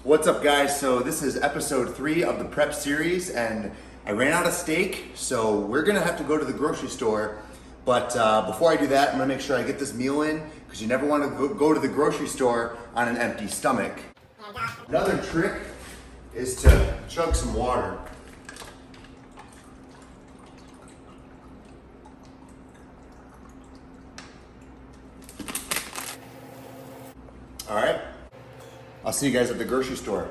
What's up, guys? So this is episode 3 of the prep series, and I ran out of steak, so we're gonna have to go to the grocery store. But before I do that, I'm gonna make sure I get this meal in, because you never want to go to the grocery store on an empty stomach. Another trick is to chug some water. All right, I'll see you guys at the grocery store.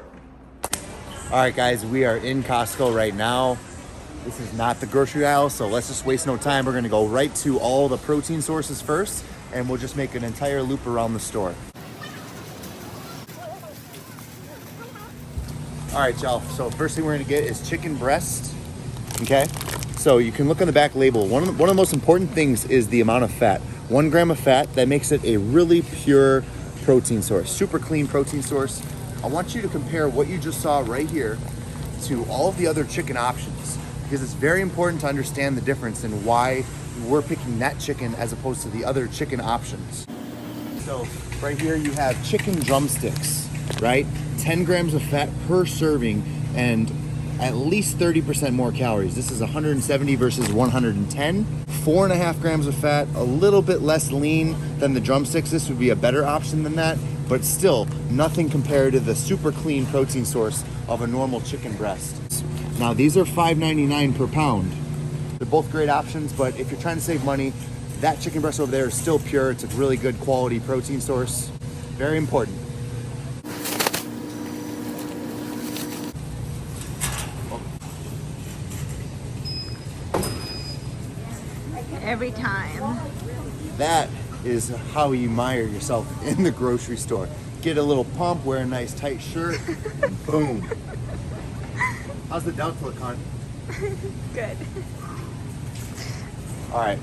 All right, guys, we are in Costco right now. This is not the grocery aisle, so let's just waste no time. We're gonna go right to all the protein sources first, and we'll just make an entire loop around the store. All right, y'all, so first thing we're gonna get is chicken breast, okay? So you can look on the back label. One of the most important things is the amount of fat. 1 gram of fat, that makes it a really pure protein source, super clean protein source. I want you to compare what you just saw right here to all of the other chicken options, because it's very important to understand the difference and why we're picking that chicken as opposed to the other chicken options. So right here you have chicken drumsticks, right? 10 grams of fat per serving and at least 30% more calories. This is 170 versus 110. 4.5 grams of fat, a little bit less lean than the drumsticks. This would be a better option than that, but still nothing compared to the super clean protein source of a normal chicken breast. Now these are $5.99 per pound. They're both great options, but if you're trying to save money, that chicken breast over there is still pure. It's a really good quality protein source. Very important. Every time. That is how you mire yourself in the grocery store. Get a little pump, wear a nice tight shirt, and boom. How's the duck look, hon? Good. All right,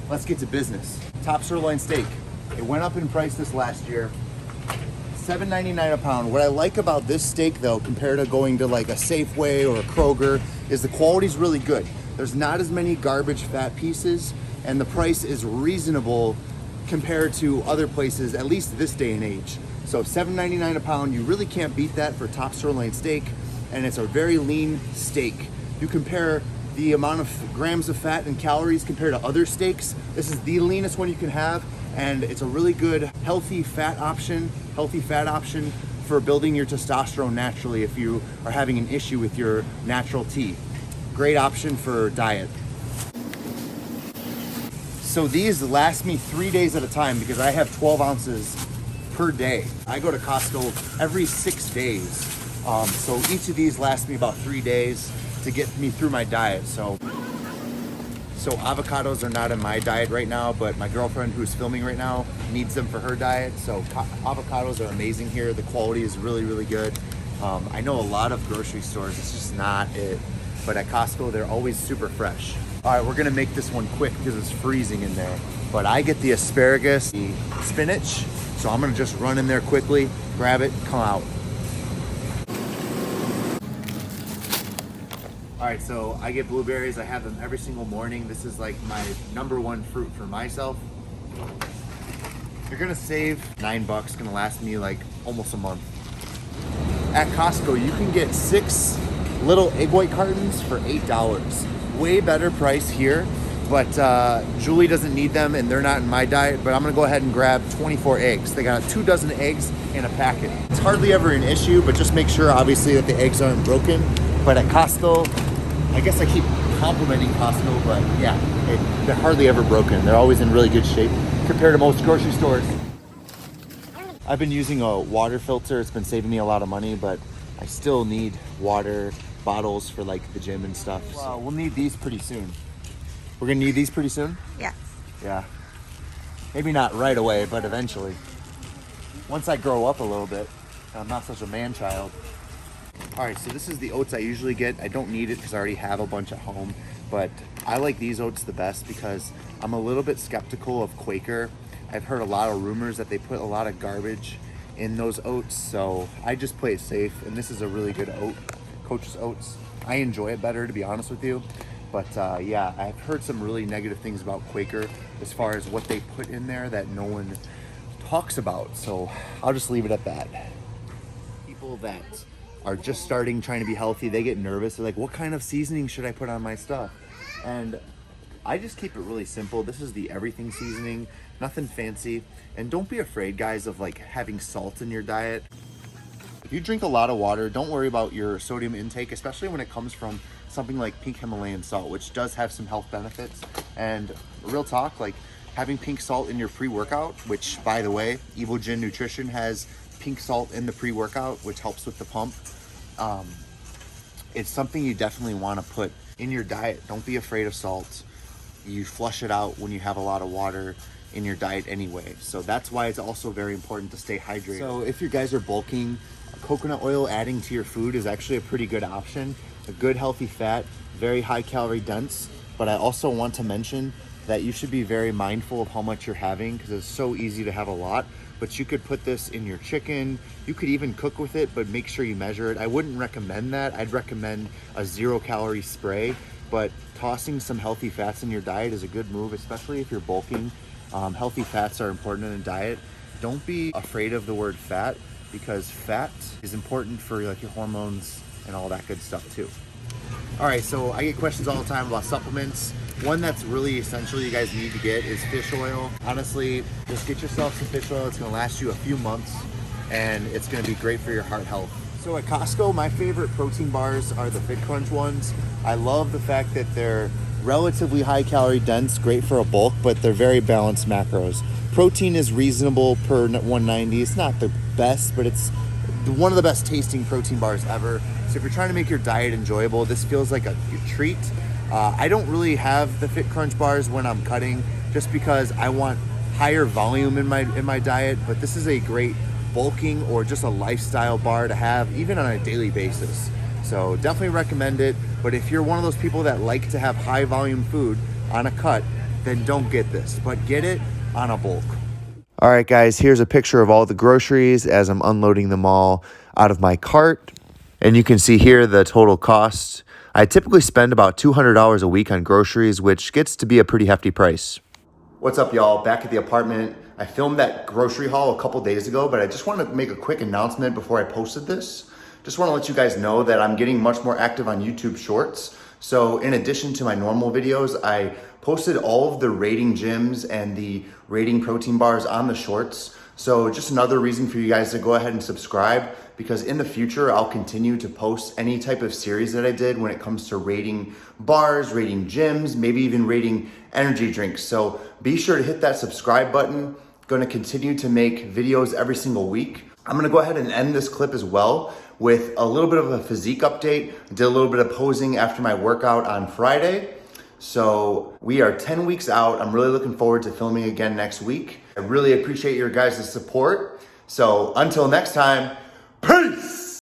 let's get to business. Top sirloin steak. It went up in price this last year. $7.99 a pound. What I like about this steak, though, compared to going to like a Safeway or a Kroger, is the quality's really good. There's not as many garbage fat pieces, and the price is reasonable compared to other places, at least this day and age. So $7.99 a pound, you really can't beat that for top sirloin steak, and it's a very lean steak. You compare the amount of grams of fat and calories compared to other steaks, this is the leanest one you can have, and it's a really good healthy fat option for building your testosterone naturally if you are having an issue with your natural T. Great option for diet. So these last me 3 days at a time because I have 12 ounces per day. I go to Costco every 6 days. So each of these lasts me about 3 days to get me through my diet. So avocados are not in my diet right now, but my girlfriend who's filming right now needs them for her diet. So avocados are amazing here. The quality is really, really good. I know a lot of grocery stores, it's just not it. But at Costco, they're always super fresh. All right, we're gonna make this one quick because it's freezing in there. But I get the asparagus, the spinach, so I'm gonna just run in there quickly, grab it, come out. All right, so I get blueberries. I have them every single morning. This is like my #1 fruit for myself. You're gonna save $9, gonna last me like almost a month. At Costco, you can get 6 little egg white cartons for $8. Way better price here, but Julie doesn't need them and they're not in my diet, but I'm gonna go ahead and grab 24 eggs. They got 2 dozen eggs in a packet. It's hardly ever an issue, but just make sure obviously that the eggs aren't broken. But at Costco, I guess I keep complimenting Costco, but yeah, they're hardly ever broken. They're always in really good shape compared to most grocery stores. I've been using a water filter. It's been saving me a lot of money, but I still need water bottles for like the gym and stuff. So we'll need these pretty soon. We're gonna need these pretty soon? Yes. Yeah. Maybe not right away, but eventually. Once I grow up a little bit, I'm not such a man-child. All right, so this is the oats I usually get. I don't need it because I already have a bunch at home, but I like these oats the best because I'm a little bit skeptical of Quaker. I've heard a lot of rumors that they put a lot of garbage in those oats, so I just play it safe, and this is a really good oat. Coach's Oats. I enjoy it better, to be honest with you. But yeah, I've heard some really negative things about Quaker as far as what they put in there that no one talks about. So I'll just leave it at that. People people that are just starting trying to be healthy, they get nervous. They're like, what kind of seasoning should I put on my stuff? And I just keep it really simple. This is the everything seasoning, nothing fancy. And don't be afraid, guys, of like having salt in your diet. If you drink a lot of water, don't worry about your sodium intake, especially when it comes from something like pink Himalayan salt, which does have some health benefits. And real talk, like having pink salt in your pre-workout, which by the way, EVOGEN Nutrition has pink salt in the pre-workout, which helps with the pump. It's something you definitely want to put in your diet. Don't be afraid of salt. You flush it out when you have a lot of water in your diet anyway. So that's why it's also very important to stay hydrated. So if you guys are bulking, coconut oil adding to your food is actually a pretty good option. A good healthy fat, very high calorie dense. But I also want to mention that you should be very mindful of how much you're having, because it's so easy to have a lot. But you could put this in your chicken. You could even cook with it, but make sure you measure it. I wouldn't recommend that. I'd recommend a 0-calorie spray, but tossing some healthy fats in your diet is a good move, especially if you're bulking. Healthy fats are important in a diet. Don't be afraid of the word fat, because fat is important for like your hormones and all that good stuff too. All right, so I get questions all the time about supplements. One that's really essential you guys need to get is fish oil. Honestly, just get yourself some fish oil. It's gonna last you a few months and it's gonna be great for your heart health. So at Costco, my favorite protein bars are the Fit Crunch ones. I love the fact that they're relatively high calorie dense, great for a bulk, but they're very balanced macros. Protein is reasonable per 190. It's not the best, but it's one of the best tasting protein bars ever. So if you're trying to make your diet enjoyable, this feels like a treat. I don't really have the Fit Crunch bars when I'm cutting, just because I want higher volume in my diet, but this is a great bulking or just a lifestyle bar to have even on a daily basis. So definitely recommend it. But if you're one of those people that like to have high volume food on a cut, then don't get this, but get it on a bulk. All right, guys, here's a picture of all the groceries as I'm unloading them all out of my cart. And you can see here the total cost. I typically spend about $200 a week on groceries, which gets to be a pretty hefty price. What's up, y'all? Back at the apartment. I filmed that grocery haul a couple days ago, but I just wanted to make a quick announcement before I posted this. Just want to let you guys know that I'm getting much more active on YouTube Shorts. So in addition to my normal videos, I posted all of the rating gyms and the rating protein bars on the shorts. So just another reason for you guys to go ahead and subscribe, because in the future, I'll continue to post any type of series that I did when it comes to rating bars, rating gyms, maybe even rating energy drinks. So be sure to hit that subscribe button. Going to continue to make videos every single week. I'm going to go ahead and end this clip as well with a little bit of a physique update. I did a little bit of posing after my workout on Friday. So we are 10 weeks out. I'm really looking forward to filming again next week. I really appreciate your guys' support. So until next time, peace!